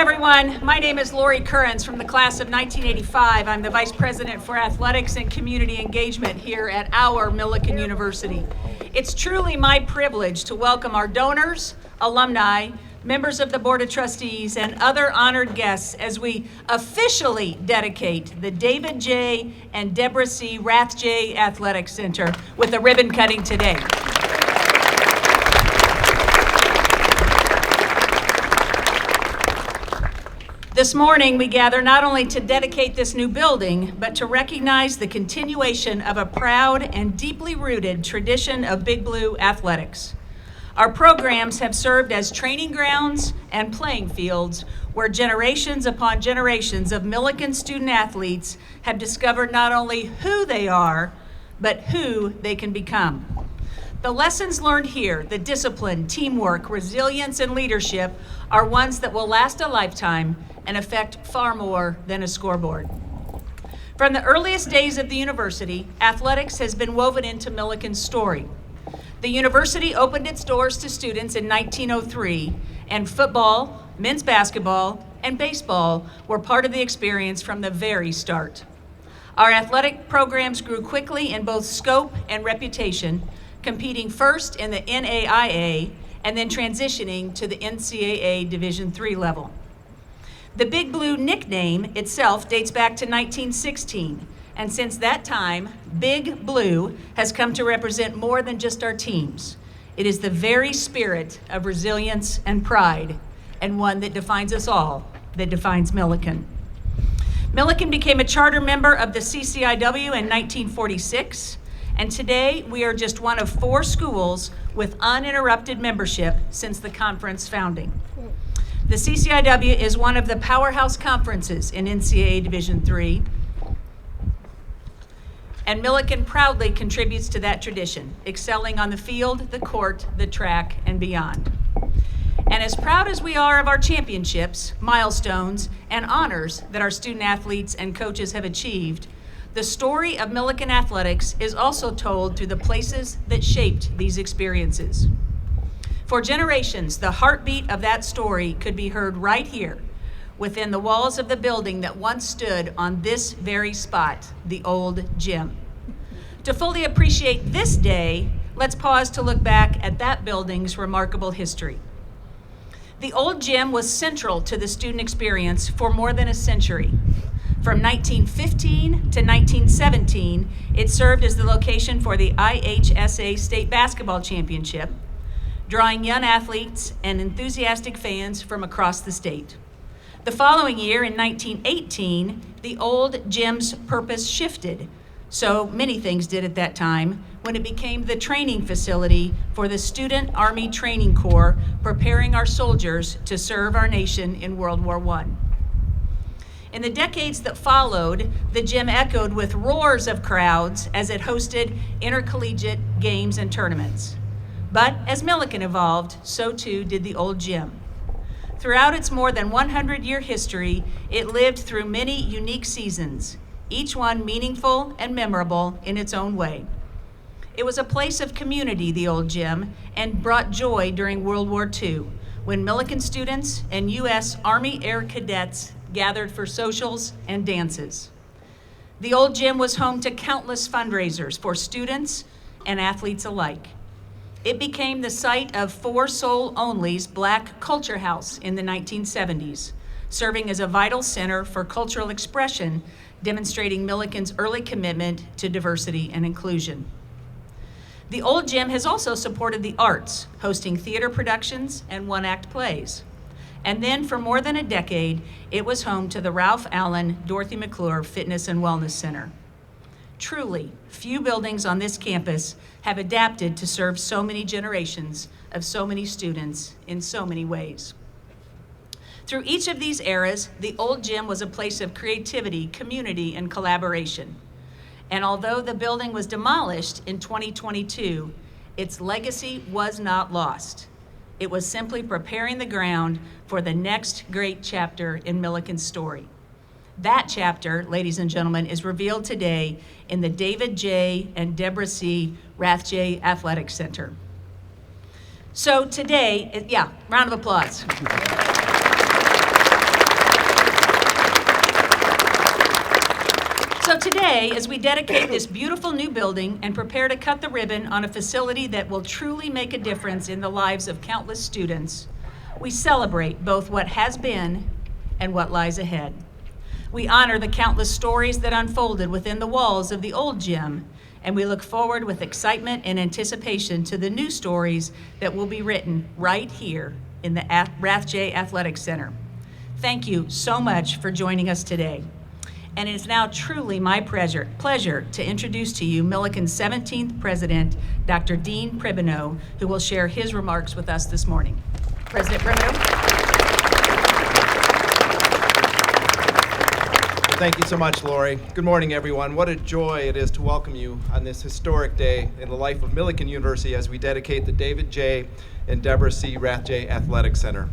everyone. My name is Lori Currens from the class of 1985. I'm the Vice President for Athletics and Community Engagement here at our Millikin University. It's truly my privilege to welcome our donors, alumni, members of the Board of Trustees, and other honored guests as we officially dedicate the David J. and Debra C. Rathje Athletic Center with a ribbon cutting today. This morning, we gather not only to dedicate this new building, but to recognize the continuation of a proud and deeply rooted tradition of Big Blue athletics. Our programs have served as training grounds and playing fields where generations upon generations of Millikin student athletes have discovered not only who they are, but who they can become. The lessons learned here, the discipline, teamwork, resilience, and leadership are ones that will last a lifetime and affect far more than a scoreboard. From the earliest days of the university, athletics has been woven into Millikin's story. The university opened its doors to students in 1903, and football, men's basketball, and baseball were part of the experience from the very start. Our athletic programs grew quickly in both scope and reputation, competing first in the NAIA and then transitioning to the NCAA Division III level. The Big Blue nickname itself dates back to 1916, and since that time, Big Blue has come to represent more than just our teams. It is the very spirit of resilience and pride, and one that defines us all, that defines Millikin. Millikin became a charter member of the CCIW in 1946, and today we are just one of 4 schools with uninterrupted membership since the conference founding. The CCIW is one of the powerhouse conferences in NCAA Division III, and Millikin proudly contributes to that tradition, excelling on the field, the court, the track, and beyond. And as proud as we are of our championships, milestones, and honors that our student athletes and coaches have achieved, the story of Millikin athletics is also told through the places that shaped these experiences. For generations, the heartbeat of that story could be heard right here, within the walls of the building that once stood on this very spot, the old gym. To fully appreciate this day, let's pause to look back at that building's remarkable history. The old gym was central to the student experience for more than a century. From 1915 to 1917, it served as the location for the IHSA State Basketball Championship, drawing young athletes and enthusiastic fans from across the state. The following year, in 1918, the old gym's purpose shifted. So many things did at that time, when it became the training facility for the Student Army Training Corps, preparing our soldiers to serve our nation in World War I. In the decades that followed, the gym echoed with roars of crowds as it hosted intercollegiate games and tournaments. But as Millikin evolved, so too did the old gym. Throughout its more than 100-year history, it lived through many unique seasons, each one meaningful and memorable in its own way. It was a place of community, the old gym, and brought joy during World War II, when Millikin students and U.S. Army Air Cadets gathered for socials and dances. The old gym was home to countless fundraisers for students and athletes alike. It became the site of 4 Soul Only's Black Culture House in the 1970s, serving as a vital center for cultural expression, demonstrating Millikin's early commitment to diversity and inclusion. The old gym has also supported the arts, hosting theater productions and one-act plays. And then for more than a decade, it was home to the Ralph Allen Dorothy McClure Fitness and Wellness Center. Truly, few buildings on this campus have adapted to serve so many generations of so many students in so many ways. Through each of these eras, the old gym was a place of creativity, community, and collaboration. And although the building was demolished in 2022, its legacy was not lost. It was simply preparing the ground for the next great chapter in Millikin's story. That chapter, ladies and gentlemen, is revealed today in the David J. and Debra C. Rathje Athletic Center. So today, round of applause. today, as we dedicate this beautiful new building and prepare to cut the ribbon on a facility that will truly make a difference in the lives of countless students, we celebrate both what has been and what lies ahead. We honor the countless stories that unfolded within the walls of the old gym, and we look forward with excitement and anticipation to the new stories that will be written right here in the Rathje Athletic Center. Thank you so much for joining us today. And it is now truly my pleasure to introduce to you Millikin's 17th president, Dr. Dean Pribino, who will share his remarks with us this morning. President Pribino. Thank you so much, Lori. Good morning, everyone. What a joy it is to welcome you on this historic day in the life of Millikin University as we dedicate the David J. and Debra C. Rathje Athletic Center.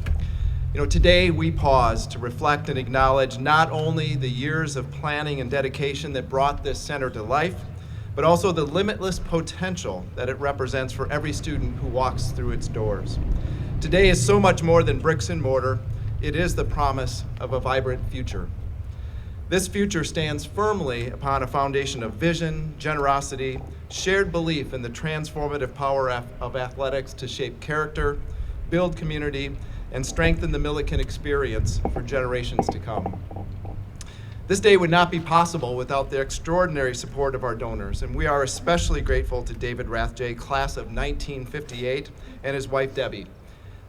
Today we pause to reflect and acknowledge not only the years of planning and dedication that brought this center to life, but also the limitless potential that it represents for every student who walks through its doors. Today is so much more than bricks and mortar. It is the promise of a vibrant future. This future stands firmly upon a foundation of vision, generosity, shared belief in the transformative power of athletics to shape character, build community, and strengthen the Millikin experience for generations to come. This day would not be possible without the extraordinary support of our donors, and we are especially grateful to David Rathje, class of 1958, and his wife Debbie.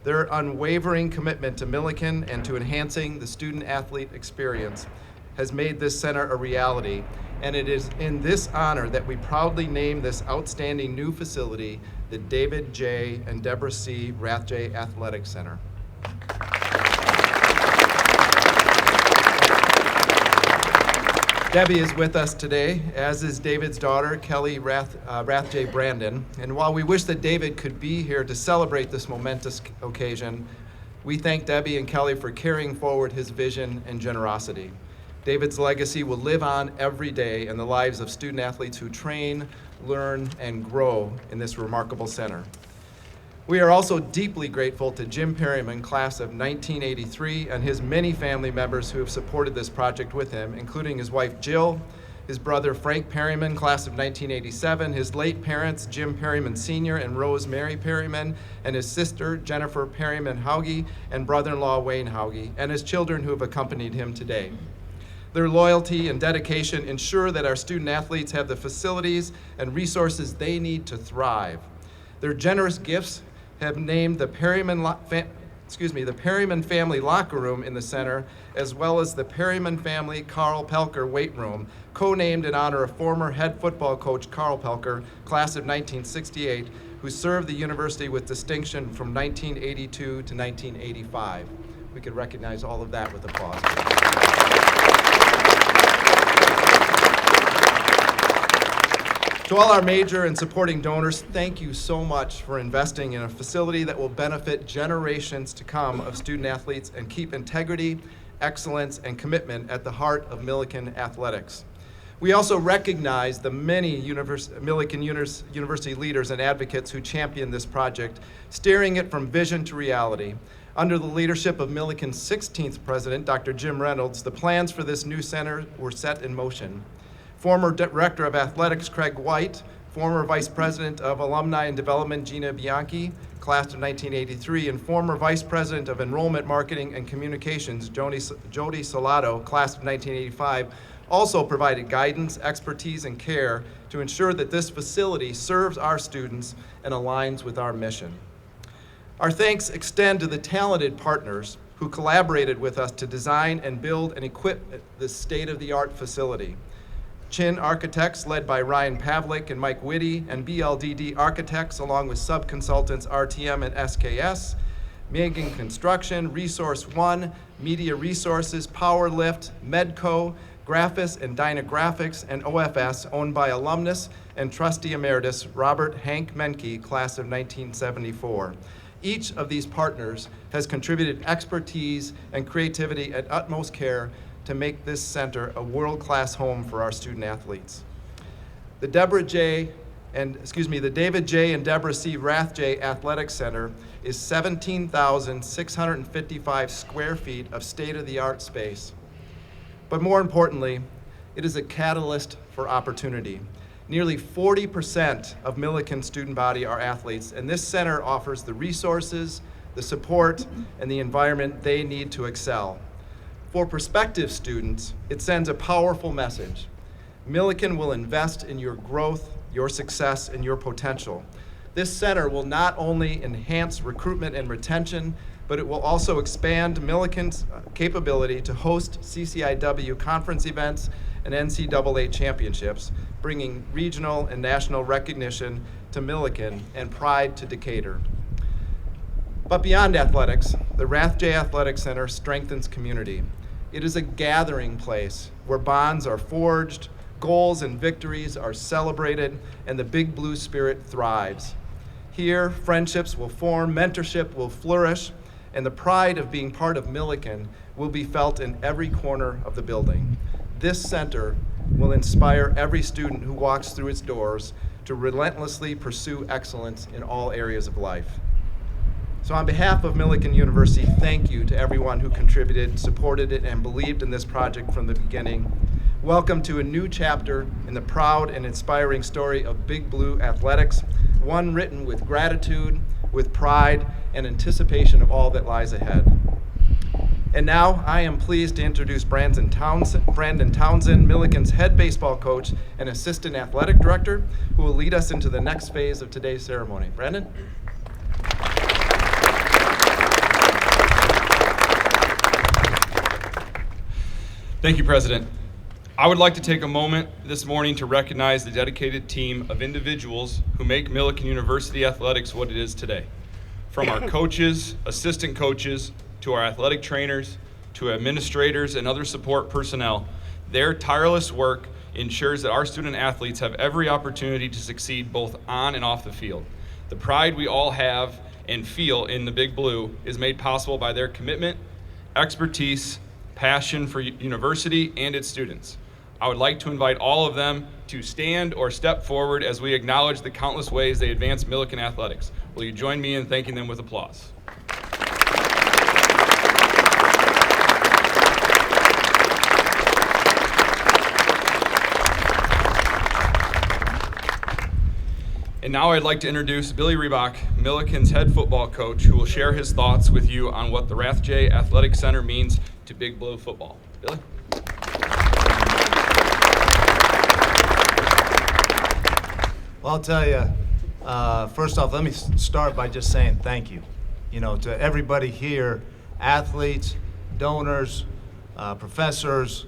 Their unwavering commitment to Millikin and to enhancing the student-athlete experience has made this center a reality, and it is in this honor that we proudly name this outstanding new facility the David J. and Debra C. Rathje Athletic Center. Debbie is with us today, as is David's daughter, Kelly Rathje Brandon. And while we wish that David could be here to celebrate this momentous occasion, we thank Debbie and Kelly for carrying forward his vision and generosity. David's legacy will live on every day in the lives of student athletes who train, learn, and grow in this remarkable center. We are also deeply grateful to Jim Perryman, class of 1983, and his many family members who have supported this project with him, including his wife Jill, his brother Frank Perryman, class of 1987, his late parents Jim Perryman Sr. and Rose Mary Perryman, and his sister Jennifer Perryman Hauge, and brother-in-law Wayne Hauge, and his children who have accompanied him today. Their loyalty and dedication ensure that our student athletes have the facilities and resources they need to thrive. Their generous gifts have named the Perryman family locker room in the center, as well as the Perryman family Carl Pelker weight room, co-named in honor of former head football coach Carl Pelker, class of 1968, who served the university with distinction from 1982 to 1985. We could recognize all of that with applause. To all our major and supporting donors, thank you so much for investing in a facility that will benefit generations to come of student athletes and keep integrity, excellence, and commitment at the heart of Millikin athletics. We also recognize the many Millikin University leaders and advocates who championed this project, steering it from vision to reality. Under the leadership of Millikin's 16th president, Dr. Jim Reynolds, the plans for this new center were set in motion. Former Director of Athletics Craig White, former Vice President of Alumni and Development Gina Bianchi, class of 1983, and former Vice President of Enrollment Marketing and Communications Jody Salato, class of 1985, also provided guidance, expertise, and care to ensure that this facility serves our students and aligns with our mission. Our thanks extend to the talented partners who collaborated with us to design and build and equip this state-of-the-art facility. Chin Architects, led by Ryan Pavlik and Mike Whitty, and BLDD Architects, along with sub-consultants RTM and SKS, Megan Construction, Resource One, Media Resources, PowerLift, Medco, Graphis and Dynagraphics, and OFS, owned by alumnus and trustee emeritus Robert Hank Menke, class of 1974. Each of these partners has contributed expertise and creativity and utmost care to make this center a world-class home for our student athletes. The David J. and Debra C. Rathje Athletic Center is 17,655 square feet of state-of-the-art space. But more importantly, It is a catalyst for opportunity. Nearly 40% of Millikin student body are athletes, and this center offers the resources, the support, and the environment they need to excel. For prospective students, it sends a powerful message. Millikin will invest in your growth, your success, and your potential. This center will not only enhance recruitment and retention, but it will also expand Millikin's capability to host CCIW conference events and NCAA championships, bringing regional and national recognition to Millikin and pride to Decatur. But beyond athletics, the Rathje Athletic Center strengthens community. It is a gathering place where bonds are forged, goals and victories are celebrated, and the Big Blue spirit thrives. Here, friendships will form, mentorship will flourish, and the pride of being part of Millikin will be felt in every corner of the building. This center will inspire every student who walks through its doors to relentlessly pursue excellence in all areas of life. So on behalf of Millikin University, thank you to everyone who contributed, supported it, and believed in this project from the beginning. Welcome to a new chapter in the proud and inspiring story of Big Blue athletics, one written with gratitude, with pride, and anticipation of all that lies ahead. And now I am pleased to introduce Brandon Townsend, Millikin's head baseball coach and assistant athletic director, who will lead us into the next phase of today's ceremony. Brandon? Thank you, President. I would like to take a moment this morning to recognize the dedicated team of individuals who make Millikin University athletics what it is today. From our coaches, assistant coaches, to our athletic trainers, to administrators and other support personnel, their tireless work ensures that our student athletes have every opportunity to succeed both on and off the field. The pride we all have and feel in the Big Blue is made possible by their commitment, expertise, passion for university and its students. I would like to invite all of them to stand or step forward as we acknowledge the countless ways they advance Millikin athletics. Will you join me in thanking them with applause? And now I'd like to introduce Billy Reebok, Millikin's head football coach, who will share his thoughts with you on what the Rathje Athletic Center means to Big Blue football. Billy? Well, I'll tell you, first off, let me start by just saying thank you. You know, to everybody here, athletes, donors, professors,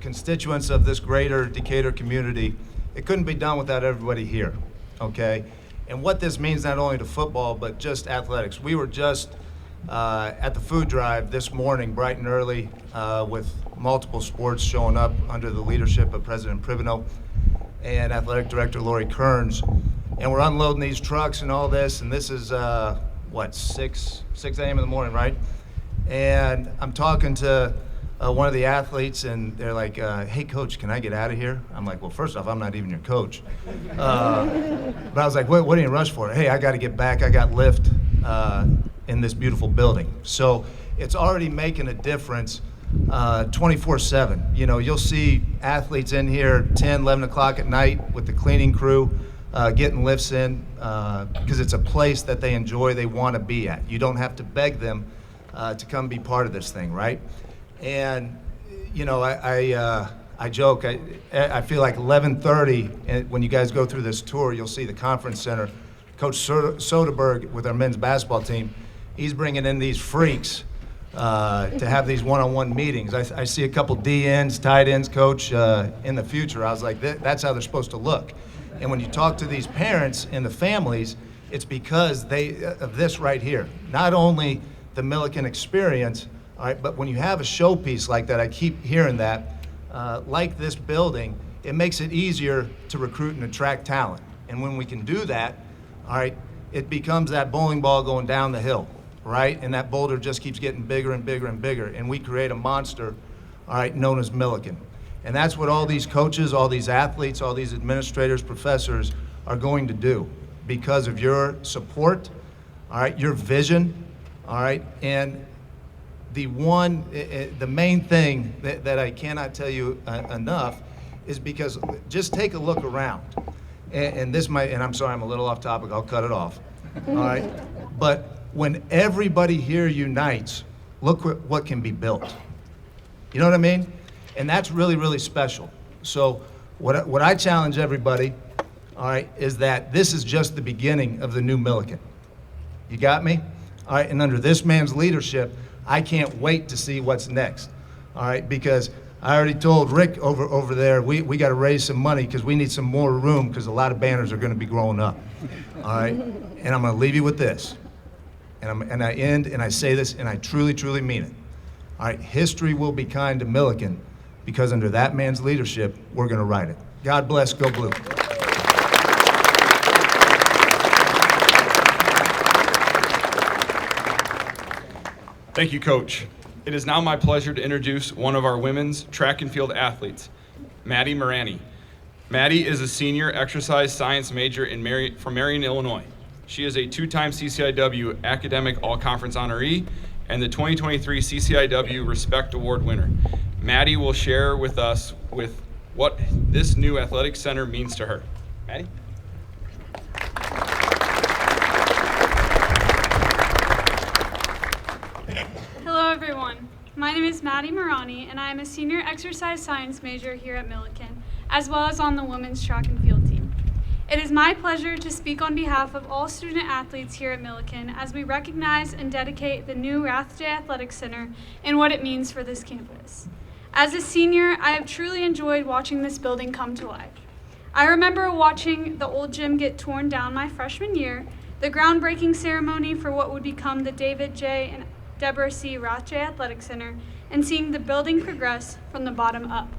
constituents of this greater Decatur community. It couldn't be done without everybody here, okay? And what this means not only to football, but just athletics. We were just at the food drive this morning, bright and early, with multiple sports showing up under the leadership of President Privino and Athletic Director Lori Kearns. And we're unloading these trucks and all this, and this is, 6 a.m. in the morning, right? And I'm talking to one of the athletes, and they're like, hey, coach, can I get out of here? I'm like, well, first off, I'm not even your coach. But I was like, what are you in a rush for? Hey, I got to get back. I got lift in this beautiful building. So it's already making a difference 24/7. You know, you'll see athletes in here 10, 11 o'clock at night with the cleaning crew getting lifts in because it's a place that they enjoy, they want to be at. You don't have to beg them to come be part of this thing, right? And, you know, I joke, I feel like 11:30, and when you guys go through this tour, you'll see the conference center. Coach Soderberg with our men's basketball team, he's bringing in these freaks to have these one-on-one meetings. I see a couple DNs, tight ends, coach, in the future. I was like, that's how they're supposed to look. And when you talk to these parents and the families, it's because of this right here. Not only the Millikin experience, all right, but when you have a showpiece like that, I keep hearing that, like this building, it makes it easier to recruit and attract talent. And when we can do that, all right, it becomes that bowling ball going down the hill, right? And that boulder just keeps getting bigger and bigger and bigger. And we create a monster, all right, known as Millikin. And that's what all these coaches, all these athletes, all these administrators, professors are going to do because of your support, all right, your vision, all right, and the main thing that I cannot tell you enough is because just take a look around. And this might, and I'm sorry, I'm a little off topic, I'll cut it off. All right? But when everybody here unites, look what can be built. You know what I mean? And that's really, really special. So what I challenge everybody, all right, is that this is just the beginning of the new Millikin. You got me? All right, and under this man's leadership, I can't wait to see what's next. All right, because I already told Rick over there, we got to raise some money because we need some more room because a lot of banners are going to be growing up. All right, and I'm going to leave you with this. And I end and I say this and I truly, truly mean it. All right, history will be kind to Millikin because under that man's leadership, we're going to write it. God bless, go blue. Thank you, Coach. It is now my pleasure to introduce one of our women's track and field athletes, Maddie Marani. Maddie is a senior exercise science major from Marion, Illinois. She is a two-time CCIW Academic All-Conference honoree and the 2023 CCIW Respect Award winner. Maddie will share with us what this new athletic center means to her. Maddie? Hello everyone, my name is Maddie Marani and I am a senior exercise science major here at Millikin, as well as on the women's track and field team. It is my pleasure to speak on behalf of all student athletes here at Millikin as we recognize and dedicate the new Rathje Athletic Center and what it means for this campus. As a senior, I have truly enjoyed watching this building come to life. I remember watching the old gym get torn down my freshman year, the groundbreaking ceremony for what would become the David J. and Debra C. Rathje Athletic Center, and seeing the building progress from the bottom up.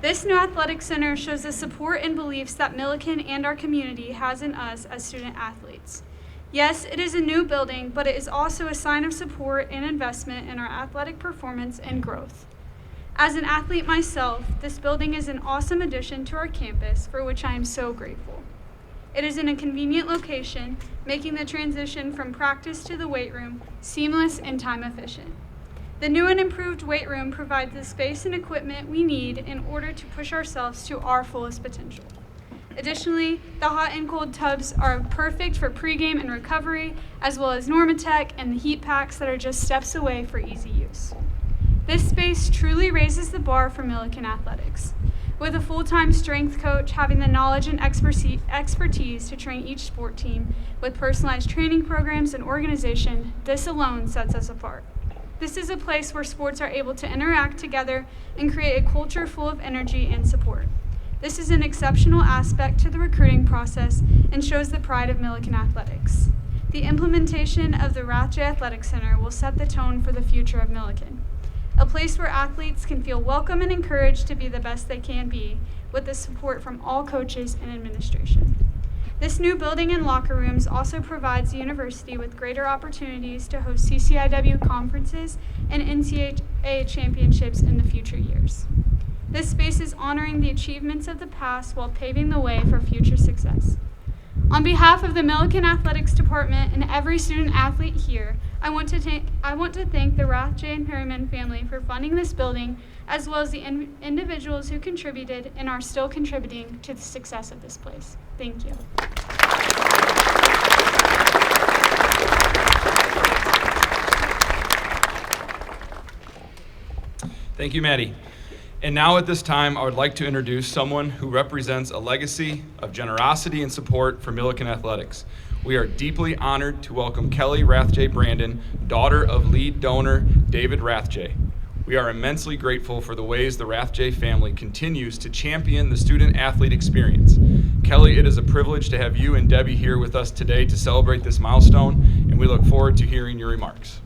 This new athletic center shows the support and beliefs that Millikin and our community has in us as student athletes. Yes, it is a new building, but it is also a sign of support and investment in our athletic performance and growth. As an athlete myself, this building is an awesome addition to our campus, for which I am so grateful. It is in a convenient location, making the transition from practice to the weight room seamless and time efficient. The new and improved weight room provides the space and equipment we need in order to push ourselves to our fullest potential. Additionally, the hot and cold tubs are perfect for pregame and recovery, as well as Normatec and the heat packs that are just steps away for easy use. This space truly raises the bar for Millikin athletics. With a full-time strength coach having the knowledge and expertise to train each sport team with personalized training programs and organization, this alone sets us apart. This is a place where sports are able to interact together and create a culture full of energy and support. This is an exceptional aspect to the recruiting process and shows the pride of Millikin athletics. The implementation of the Rathje Athletic Center will set the tone for the future of Millikin. A place where athletes can feel welcome and encouraged to be the best they can be, with the support from all coaches and administration. This new building and locker rooms also provides the university with greater opportunities to host CCIW conferences and NCAA championships in the future years. This space is honoring the achievements of the past while paving the way for future success. On behalf of the Millikin Athletics Department and every student athlete here, I want to thank the Rathje and Perryman family for funding this building, as well as the individuals who contributed and are still contributing to the success of this place. Thank you. Thank you, Maddie. And now at this time, I would like to introduce someone who represents a legacy of generosity and support for Millikin Athletics. We are deeply honored to welcome Kelly Rathje Brandon, daughter of lead donor David Rathje. We are immensely grateful for the ways the Rathje family continues to champion the student-athlete experience. Kelly, it is a privilege to have you and Debbie here with us today to celebrate this milestone, and we look forward to hearing your remarks.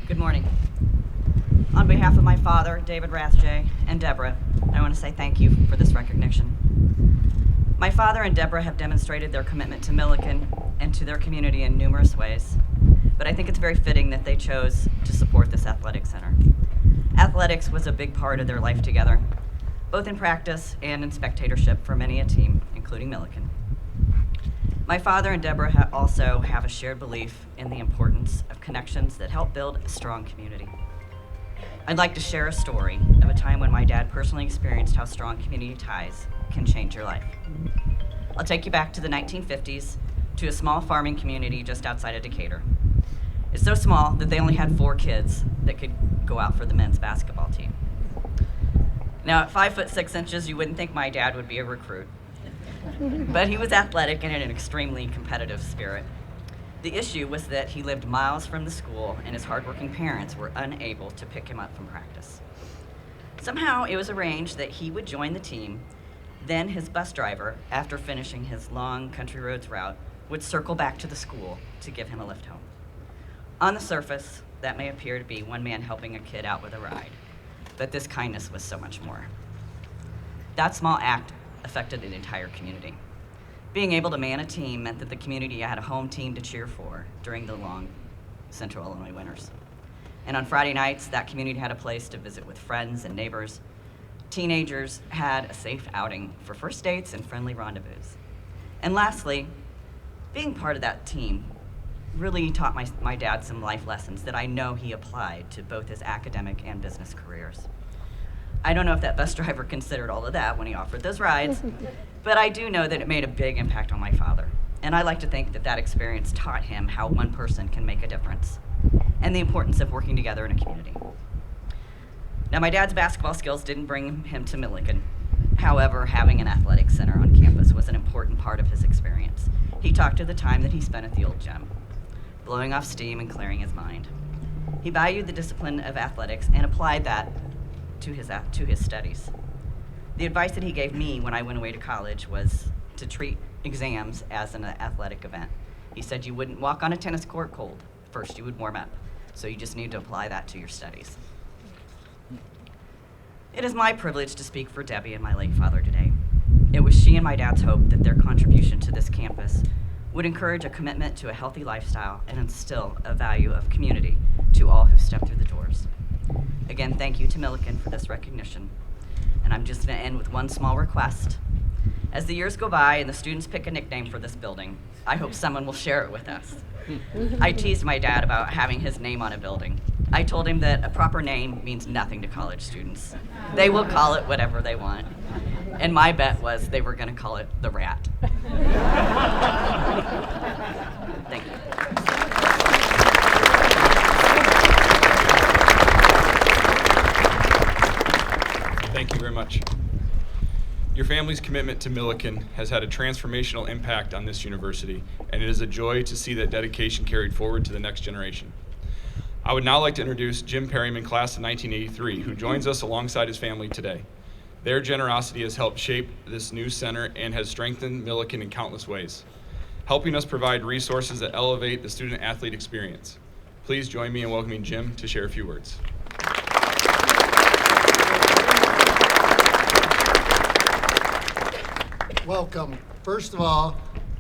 Good morning. On behalf of my father, David Rathje, and Debra, I want to say thank you for this recognition. My father and Debra have demonstrated their commitment to Millikin and to their community in numerous ways, but I think it's very fitting that they chose to support this athletic center. Athletics was a big part of their life together. both in practice and in spectatorship for many a team, including Millikin. My father and Debra also have a shared belief in the importance of connections that help build a strong community. I'd like to share a story of a time when my dad personally experienced how strong community ties can change your life. I'll take you back to the 1950s to a small farming community just outside of Decatur. It's so small that they only had 4 kids that could go out for the men's basketball team. Now, at 5'6" you wouldn't think my dad would be a recruit, but he was athletic and in an extremely competitive spirit. The issue was that he lived miles from the school and his hardworking parents were unable to pick him up from practice. Somehow it was arranged that he would join the team, then his bus driver, after finishing his long country roads route, would circle back to the school to give him a lift home. On the surface, that may appear to be one man helping a kid out with a ride, but this kindness was so much more. That small act affected an entire community. Being able to man a team meant that the community had a home team to cheer for during the long Central Illinois winters. And on Friday nights, that community had a place to visit with friends and neighbors. Teenagers had a safe outing for first dates and friendly rendezvous. And lastly, being part of that team really taught my dad some life lessons that I know he applied to both his academic and business careers. I don't know if that bus driver considered all of that when he offered those rides, but I do know that it made a big impact on my father. And I like to think that that experience taught him how one person can make a difference and the importance of working together in a community. Now, my dad's basketball skills didn't bring him to Millikin. However, having an athletic center on campus was an important part of his experience. He talked to the time that he spent at the old gym, blowing off steam and clearing his mind. He valued the discipline of athletics and applied that to his studies. The advice that he gave me when I went away to college was to treat exams as an athletic event. He said you wouldn't walk on a tennis court cold. First, you would warm up. So you just need to apply that to your studies. It is my privilege to speak for Debbie and my late father today. It was she and my dad's hope that their contribution to this campus would encourage a commitment to a healthy lifestyle and instill a value of community to all who step through the doors. Again, thank you to Millikin for this recognition. And I'm just going to end with one small request. As the years go by and the students pick a nickname for this building, I hope someone will share it with us. I teased my dad about having his name on a building. I told him that a proper name means nothing to college students. They will call it whatever they want. And my bet was they were going to call it the Rat. Thank you. Thank you very much. Your family's commitment to Millikin has had a transformational impact on this university, and it is a joy to see that dedication carried forward to the next generation. I would now like to introduce Jim Perryman, class of 1983, who joins us alongside his family today. Their generosity has helped shape this new center and has strengthened Millikin in countless ways, helping us provide resources that elevate the student-athlete experience. Please join me in welcoming Jim to share a few words. Welcome. First of all,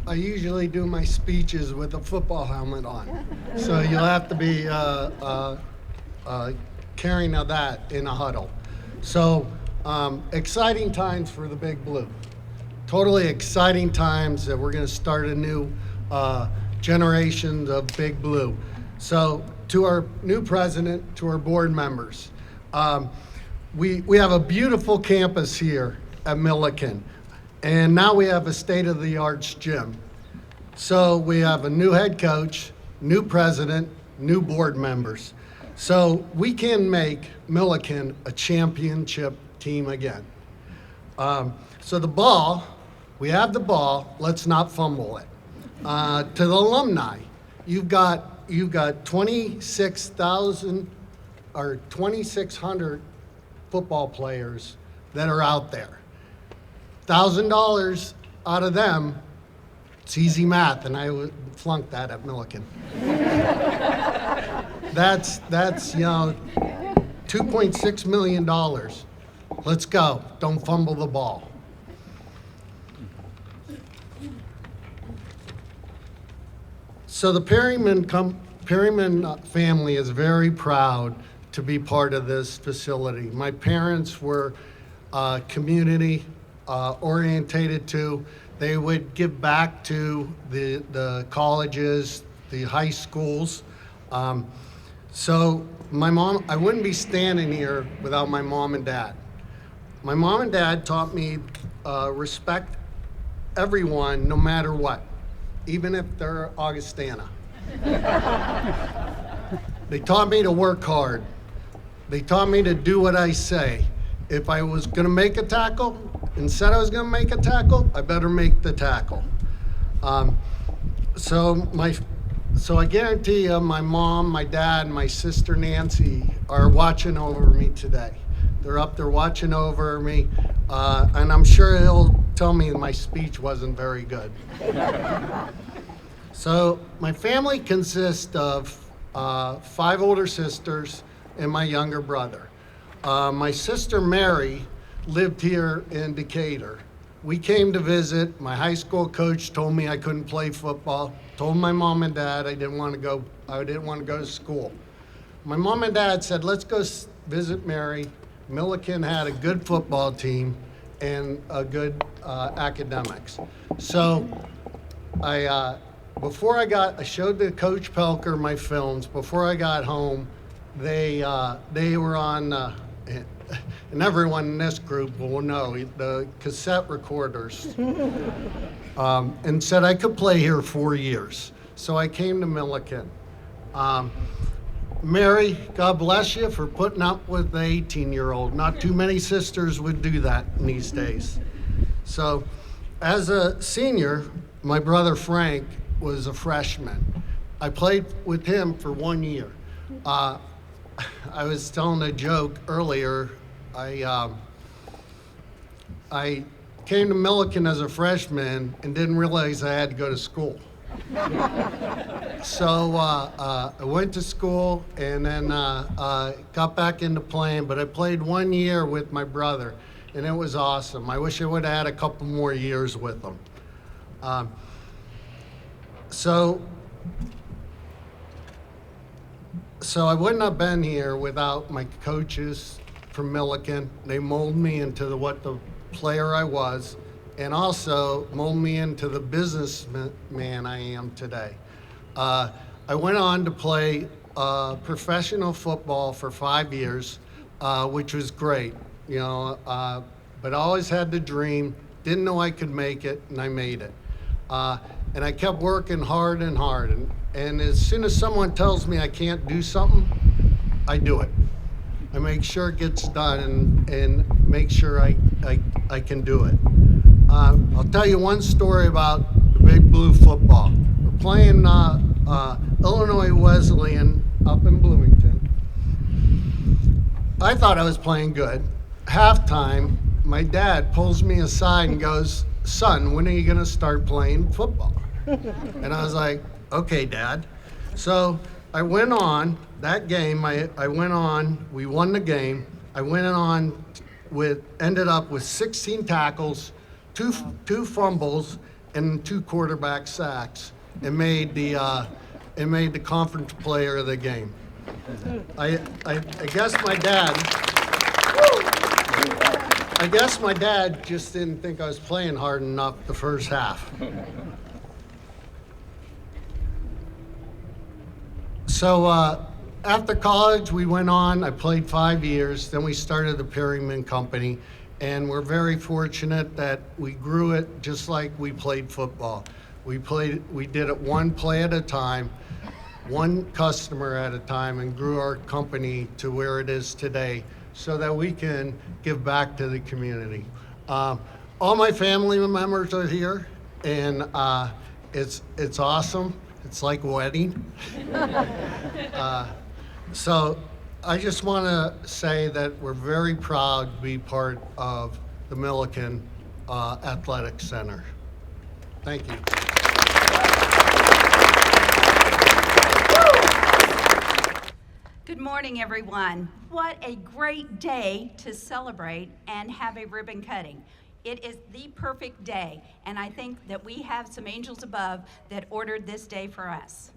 I usually do my speeches with a football helmet on, so you'll have to be carrying of that in a huddle. So, exciting times for the Big Blue. Totally exciting times that we're going to start a new generation of Big Blue. So, to our new president, to our board members, we have a beautiful campus here at Millikin. And now we have a state-of-the-art gym. So we have a new head coach, new president, new board members. So we can make Millikin a championship team again. So the ball, we have the ball, let's not fumble it. To the alumni, you've got 26,000 or 2,600 football players that are out there. $1,000 out of them, it's easy math, and I would flunk that at Millikin. That's $2.6 million. Let's go. Don't fumble the ball. So the Perryman family is very proud to be part of this facility. My parents were community orientated to. They would give back to the colleges, the high schools. So my mom, I wouldn't be standing here without my mom and dad. My mom and dad taught me respect everyone no matter what, even if they're Augustana. They taught me to work hard. They taught me to do what I say. If I was gonna make a tackle and said I was gonna make a tackle, I better make the tackle. So I guarantee you my mom, my dad, and my sister Nancy are watching over me today. They're up there watching over me, and I'm sure he'll tell me my speech wasn't very good. So my family consists of 5 older sisters and my younger brother. My sister Mary lived here in Decatur. We came to visit. My high school coach told me I couldn't play football. Told my mom and dad I didn't want to go to school. My mom and dad said, let's go visit Mary. Millikin had a good football team and a good academics. So I showed the Coach Pelker my films. Before I got home, they were on, and everyone in this group will know, the cassette recorders, and said I could play here 4 years. So I came to Millikin. Mary, God bless you for putting up with the 18-year-old. Not too many sisters would do that in these days. So as a senior, my brother Frank was a freshman. I played with him for 1 year. I was telling a joke earlier. I came to Millikin as a freshman and didn't realize I had to go to school. So I went to school and then got back into playing, but I played 1 year with my brother, and it was awesome. I wish I would have had a couple more years with him. So I wouldn't have been here without my coaches from Millikin. They molded me into what the player I was, and also molded me into the businessman I am today. I went on to play professional football for 5 years, which was great, but I always had the dream, didn't know I could make it, and I made it. And I kept working hard and hard, and as soon as someone tells me I can't do something, I do it. I make sure it gets done and make sure I can do it. I'll tell you one story about the Big Blue football. We're playing Illinois Wesleyan up in Bloomington. I thought I was playing good. Halftime, my dad pulls me aside and goes, son, when are you gonna start playing football? And I was like, okay, Dad. So I went on that game. I went on, we won the game. I went on ended up with 16 tackles, two fumbles, and 2 quarterback sacks, and made the conference player of the game. I guess my dad just didn't think I was playing hard enough the first half. So after college, we went on. I played 5 years. Then we started the Perryman Company, and we're very fortunate that we grew it just like we played football. We did it one play at a time, one customer at a time, and grew our company to where it is today, so that we can give back to the community. All my family members are here, and it's awesome. It's like a wedding. So I just want to say that we're very proud to be part of the Millikin Athletic Center. Thank you. Good morning, everyone. What a great day to celebrate and have a ribbon cutting. It is the perfect day, and I think that we have some angels above that ordered this day for us.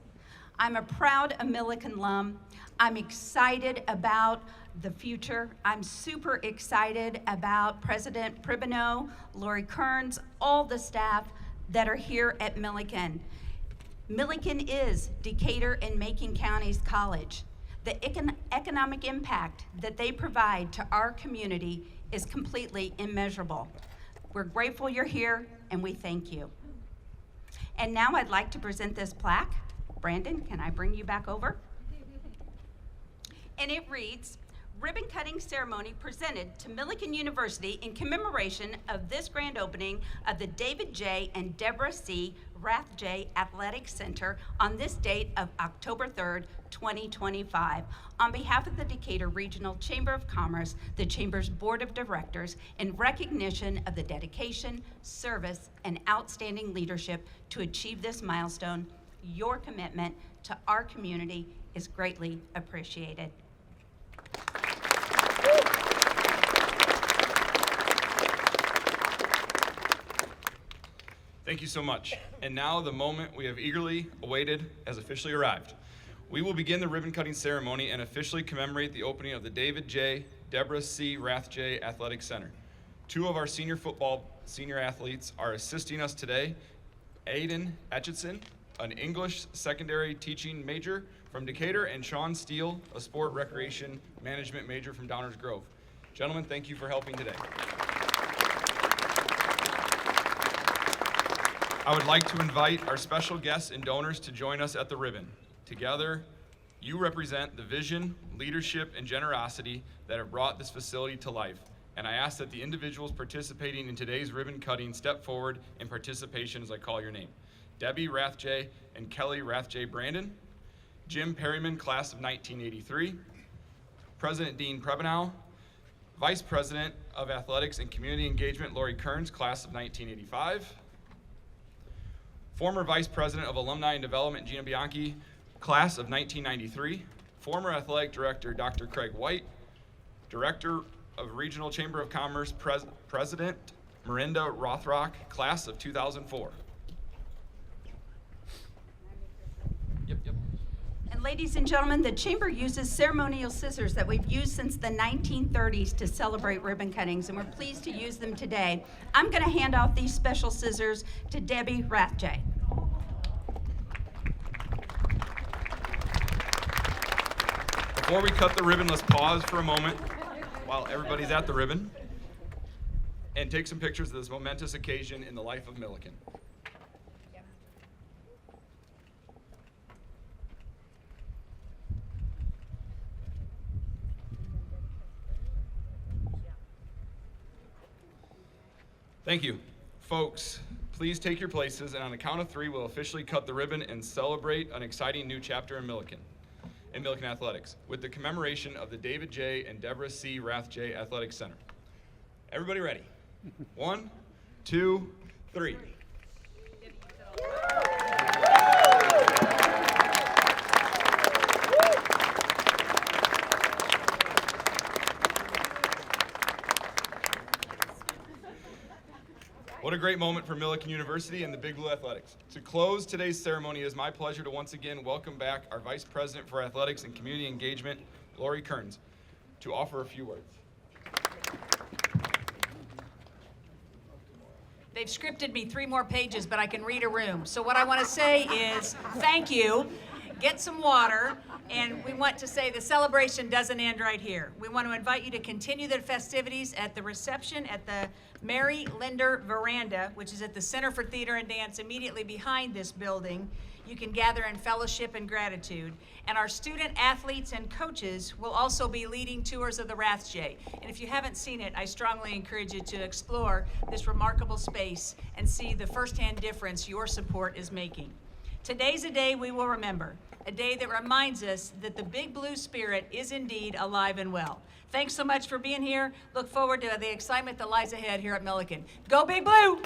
I'm a proud Millikin alum. I'm excited about the future. I'm super excited about President Pribino, Lori Kearns, all the staff that are here at Millikin. Millikin is Decatur and Macon County's college. The economic impact that they provide to our community is completely immeasurable. We're grateful you're here, and we thank you. And now I'd like to present this plaque. Brandon, can I bring you back over? And it reads, ribbon cutting ceremony presented to Millikin University in commemoration of this grand opening of the David J. and Debra C. Rathje Athletic Center on this date of October 3rd, 2025. On behalf of the Decatur Regional Chamber of Commerce, the Chamber's Board of Directors, in recognition of the dedication, service, and outstanding leadership to achieve this milestone, your commitment to our community is greatly appreciated. Thank you so much. And now the moment we have eagerly awaited has officially arrived. We will begin the ribbon cutting ceremony and officially commemorate the opening of the David J. Debra C. Rathje Athletic Center. Two of our senior athletes are assisting us today. Aiden Etchison, an English secondary teaching major from Decatur, and Sean Steele, a sport recreation management major from Downers Grove. Gentlemen, thank you for helping today. I would like to invite our special guests and donors to join us at the ribbon. Together, you represent the vision, leadership, and generosity that have brought this facility to life. And I ask that the individuals participating in today's ribbon cutting step forward in participation as I call your name. Debbie Rathje and Kelly Rathje Brandon, Jim Perryman, class of 1983, President Dean Prebenow, Vice President of Athletics and Community Engagement Lori Kearns, class of 1985, former Vice President of Alumni and Development Gina Bianchi, class of 1993, former Athletic Director Dr. Craig White, Director of Regional Chamber of Commerce President Miranda Rothrock, class of 2004. Yep. And ladies and gentlemen, the Chamber uses ceremonial scissors that we've used since the 1930s to celebrate ribbon cuttings, and we're pleased to use them today. I'm going to hand off these special scissors to Debbie Rathje. Before we cut the ribbon, let's pause for a moment while everybody's at the ribbon and take some pictures of this momentous occasion in the life of Millikin. Thank you. Folks, please take your places, and on the count of three, we'll officially cut the ribbon and celebrate an exciting new chapter in Millikin Athletics with the commemoration of the David J. and Debra C. Rathje Athletic Center. Everybody ready? 1, 2, 3. What a great moment for Millikin University and the Big Blue Athletics. To close today's ceremony, it is my pleasure to once again welcome back our Vice President for Athletics and Community Engagement, Lori Kearns, to offer a few words. They've scripted me 3 more pages, but I can read a room. So what I want to say is thank you, get some water, and we want to say the celebration doesn't end right here. We want to invite you to continue the festivities at the reception at the Mary Linder Veranda, which is at the Center for Theater and Dance immediately behind this building. You can gather in fellowship and gratitude. And our student athletes and coaches will also be leading tours of the Rathje. And if you haven't seen it, I strongly encourage you to explore this remarkable space and see the firsthand difference your support is making. Today's a day we will remember, a day that reminds us that the Big Blue spirit is indeed alive and well. Thanks so much for being here. Look forward to the excitement that lies ahead here at Millikin. Go Big Blue! Woo!